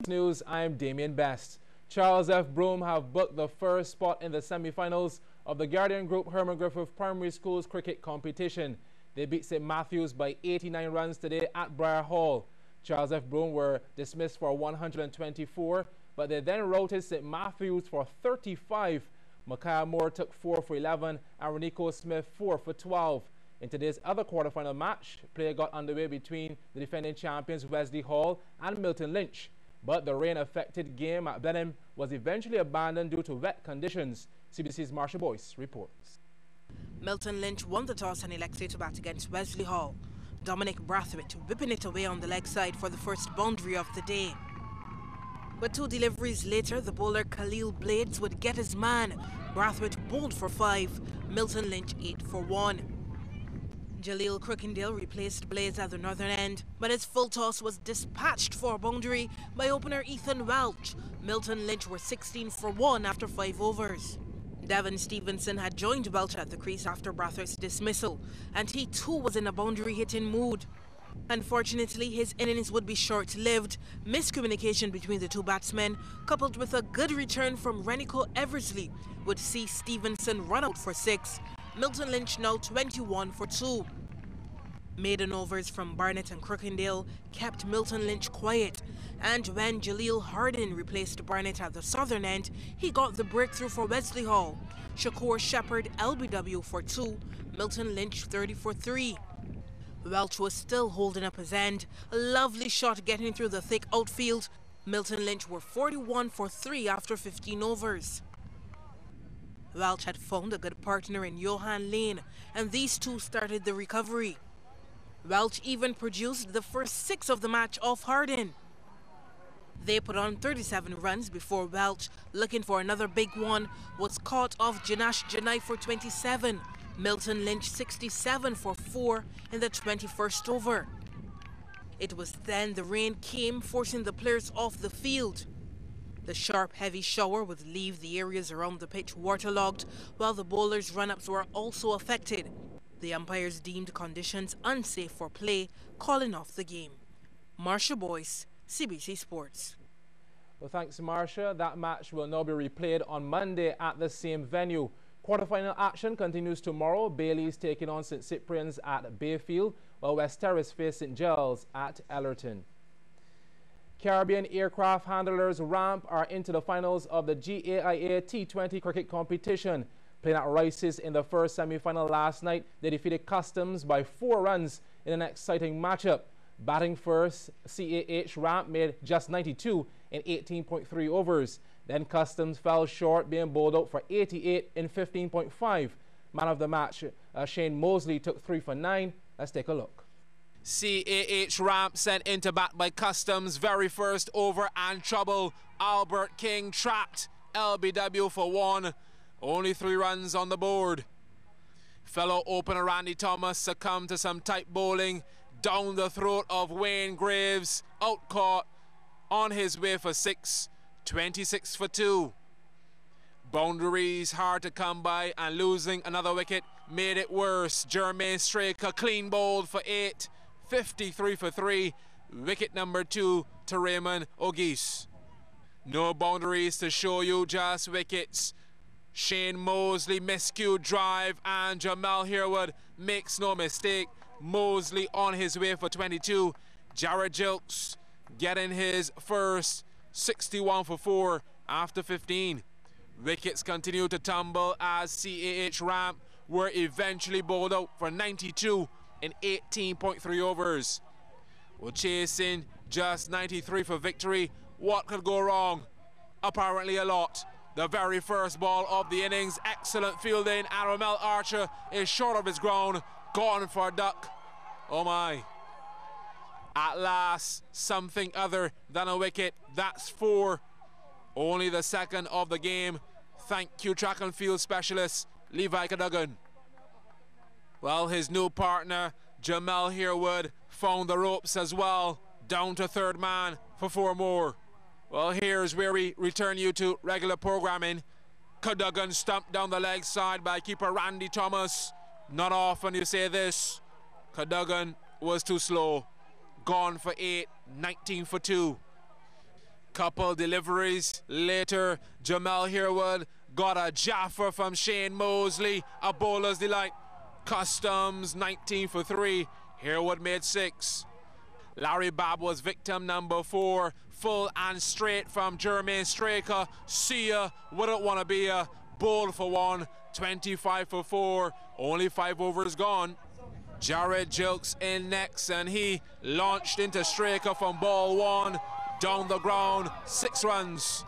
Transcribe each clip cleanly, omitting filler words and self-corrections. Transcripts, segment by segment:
News, I'm Damien Best. Charles F. Broome have booked the first spot in the semi-finals of the Guardian Group Herman Griffith Primary School's cricket competition. They beat St. Matthews by 89 runs today at Briar Hall. Charles F. Broome were dismissed for 124, but they then routed St. Matthews for 35. Micaiah Moore took 4 for 11 and Renico Smith 4 for 12. In today's other quarterfinal match, play got underway between the defending champions Wesley Hall and Milton Lynch. But the rain-affected game at Blenheim was eventually abandoned due to wet conditions. CBC's Marsha Boyce reports. Milton Lynch won the toss and elected to bat against Wesley Hall. Dominic Brathwaite whipping it away on the leg side for the first boundary of the day. But 2 deliveries later, the bowler Khalil Blades would get his man. Brathwaite bowled for 5, Milton Lynch 8 for 1. Jaleel Crookendale replaced Blades at the northern end, but his full toss was dispatched for a boundary by opener Ethan Welch. Milton Lynch were 16 for 1 after 5 overs. Devon Stevenson had joined Welch at the crease after Brathwaite's dismissal, and he too was in a boundary-hitting mood. Unfortunately, his innings would be short-lived. Miscommunication between the 2 batsmen, coupled with a good return from Renico Eversley, would see Stevenson run out for 6. Milton Lynch now 21 for 2. Maiden overs from Barnett and Crookendale kept Milton Lynch quiet, and when Jaleel Hardin replaced Barnett at the southern end, he got the breakthrough for Wesley Hall. Shakur Shepherd LBW for 2, Milton Lynch 30 for 3. Welch was still holding up his end. A lovely shot getting through the thick outfield. Milton Lynch were 41 for 3 after 15 overs. Welch had found a good partner in Johan Lane, and these two started the recovery. Welch even produced the first 6 of the match off Hardin. They put on 37 runs before Welch, looking for another big one, was caught off Janash Janai for 27. Milton Lynch 67 for 4 in the 21st over. It was then the rain came, forcing the players off the field. The sharp, heavy shower would leave the areas around the pitch waterlogged, while the bowlers' run-ups were also affected. The umpires deemed conditions unsafe for play, calling off the game. Marsha Boyce, CBC Sports. Well, thanks, Marsha. That match will now be replayed on Monday at the same venue. Quarterfinal action continues tomorrow. Bailey's taking on St. Cyprian's at Bayfield, while West Terrace face St. Giles at Ellerton. Caribbean Aircraft Handlers Ramp are into the finals of the GAIA T20 cricket competition. Playing at Rice's in the first semi-final last night, they defeated Customs by 4 runs in an exciting matchup. Batting first, CAH Ramp made just 92 in 18.3 overs. Then Customs fell short, being bowled out for 88 in 15.5. Man of the match, Shane Mosley, took 3 for 9. Let's take a look. CAH Ramp sent into bat by Customs, very first over and trouble. Albert King trapped, LBW for 1. Only 3 runs on the board. Fellow opener Randy Thomas succumbed to some tight bowling down the throat of Wayne Graves, out caught on his way for 6, 26 for 2. Boundaries hard to come by, and losing another wicket made it worse. Jermaine Straker clean bowled for 8, 53 for 3. Wicket number 2 to Raymond O'Geese. No boundaries to show you, just wickets. Shane Mosley miscued drive, and Jamal Herwood makes no mistake. Mosley on his way for 22. Jared Jilks getting his first, 61 for 4 after 15. Wickets continue to tumble as CAH Ramp were eventually bowled out for 92 in 18.3 overs. Well, chasing just 93 for victory. What could go wrong? Apparently a lot. The very first ball of the innings, excellent fielding, and Romel Archer is short of his ground, gone for a duck. Oh my. At last, something other than a wicket. That's 4. Only the second of the game. Thank you, track and field specialist Levi Cadogan. Well, his new partner, Jamal Herwood, found the ropes as well, down to 3rd man for 4 more. Well, here's where we return you to regular programming. Cadogan stumped down the leg side by keeper Randy Thomas. Not often you say this. Cadogan was too slow. Gone for 8, 19 for 2. Couple deliveries later, Jamel Herwood got a jaffer from Shane Mosley, a bowler's delight. Customs 19 for 3, Herwood made 6. Larry Babb was victim number 4, full and straight from Jermaine Straker. See ya, wouldn't want to be a bowl for 1, 25 for 4, only 5 overs gone. Jared Jilks in next, and he launched into Straker from ball 1, down the ground, 6 runs.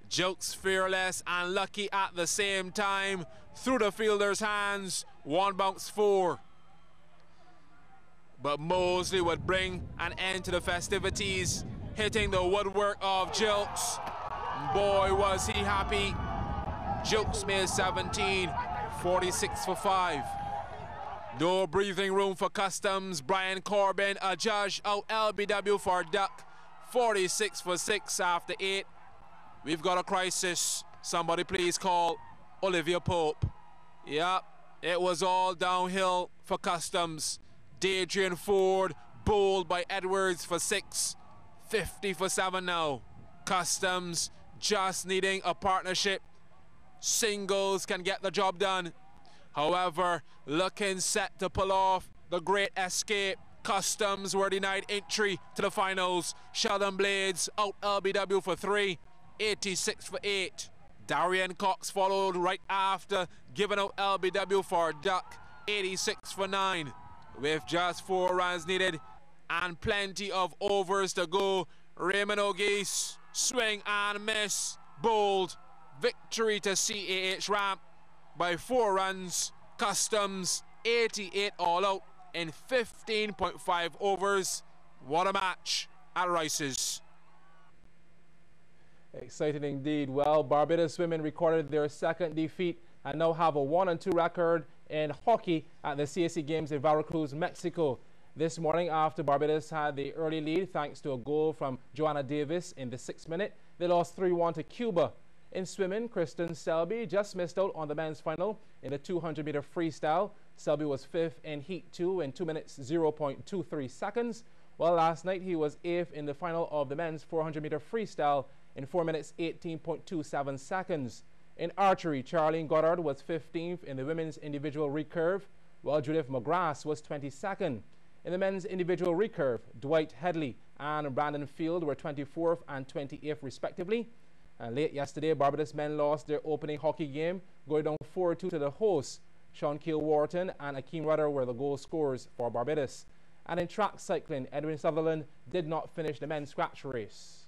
Jilks fearless and lucky at the same time, through the fielder's hands, 1 bounce 4. But Mosley would bring an end to the festivities, hitting the woodwork of Jilks. Boy, was he happy. Jilks made 17, 46 for 5. No breathing room for Customs. Brian Corbin, a judge, out LBW for duck, 46 for 6 after 8. We've got a crisis. Somebody please call Olivia Pope. Yep, it was all downhill for Customs. D'Adrian Ford bowled by Edwards for 6, 50 for 7 now. Customs just needing a partnership. Singles can get the job done. However, looking set to pull off the great escape. Customs were denied entry to the finals. Sheldon Blades out LBW for 3, 86 for 8. Darian Cox followed right after, giving out LBW for duck, 86 for 9. With just 4 runs needed and plenty of overs to go, Raymond O'Geese, swing and miss, bowled. Victory to CAH Ramp by 4 runs. Customs 88 all out in 15.5 overs. What a match at Rice's. Exciting indeed. Well, Barbados women recorded their 2nd defeat and now have a 1-2 record in hockey at the CAC Games in Veracruz, Mexico. This morning, after Barbados had the early lead thanks to a goal from Joanna Davis in the 6th minute, they lost 3-1 to Cuba. In swimming, Kristen Selby just missed out on the men's final in the 200-meter freestyle. Selby was 5th in Heat 2 in 2 minutes 0.23 seconds, while last night he was 8th in the final of the men's 400-meter freestyle in 4 minutes 18.27 seconds. In archery, Charlene Goddard was 15th in the women's individual recurve, while Judith McGrath was 22nd. In the men's individual recurve, Dwight Headley and Brandon Field were 24th and 28th respectively. And late yesterday, Barbados men lost their opening hockey game, going down 4-2 to the hosts. Sean Keel Wharton and Akeem Rudder were the goal scorers for Barbados. And in track cycling, Edwin Sutherland did not finish the men's scratch race.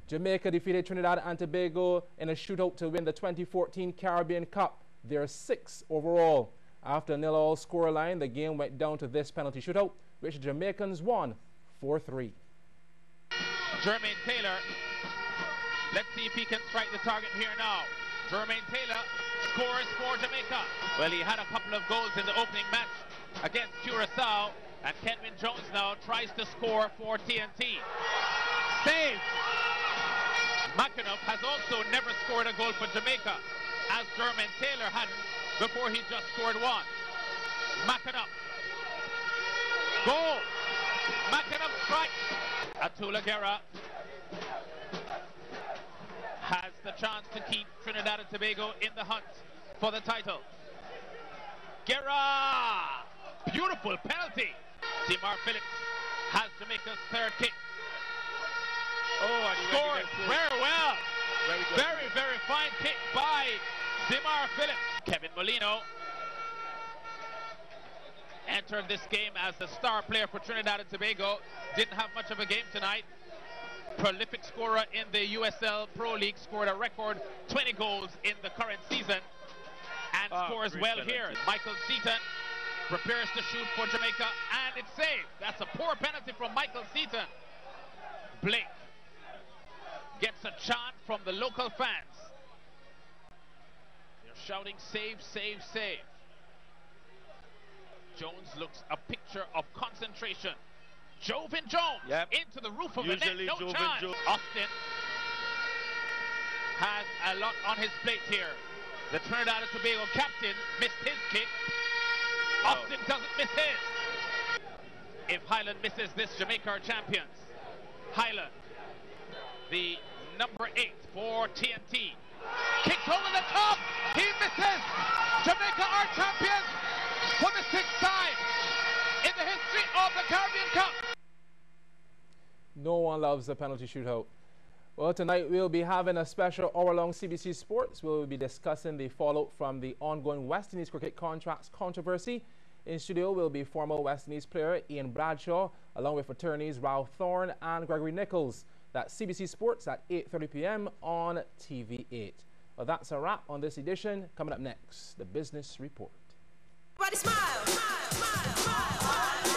Jamaica defeated Trinidad and Tobago in a shootout to win the 2014 Caribbean Cup. They're 6th overall. After a 0-all scoreline, the game went down to this penalty shootout, which the Jamaicans won 4-3. Jermaine Taylor, let's see if he can strike the target here now. Jermaine Taylor scores for Jamaica. Well, he had a couple of goals in the opening match against Curaçao, and Kenvin Jones now tries to score for TNT. Save! McAnuff has also never scored a goal for Jamaica, as Jermaine Taylor hadn't before he just scored 1. McAnuff. Goal! McAnuff strikes. Atula Guerra has the chance to keep Trinidad and Tobago in the hunt for the title. Guerra! Beautiful penalty. Timar Phillips has Jamaica's 3rd kick. Oh, and he scored very well. Very, very fine kick by Timar Phillips. Kevin Molino entered this game as the star player for Trinidad and Tobago. Didn't have much of a game tonight. Prolific scorer in the USL Pro League, scored a record 20 goals in the current season and scores well here. Michael Seaton prepares to shoot for Jamaica, and it's saved. That's a poor penalty from Michael Seaton. Blake gets a chant from the local fans. They're shouting, save, save, save. Jones looks a picture of concentration. Joven Jones into the roof of the net, no chance. Austin has a lot on his plate here. The Trinidad and Tobago captain missed his kick. Austin doesn't miss his. If Highland misses this, Jamaica are champions. Highland, the number 8 for TNT. Kicked over the top. He misses. Jamaica are champions for the 6th time in the history of the Caribbean Cup. No one loves a penalty shootout. Well, tonight we'll be having a special hour-long CBC Sports. We'll be discussing the fallout from the ongoing West Indies cricket contracts controversy. In studio will be former West Indies player Ian Bradshaw, along with attorneys Ralph Thorne and Gregory Nichols. That's CBC Sports at 8:30 p.m. on TV8. Well, that's a wrap on this edition. Coming up next, the Business Report. Everybody smile, smile, smile, smile.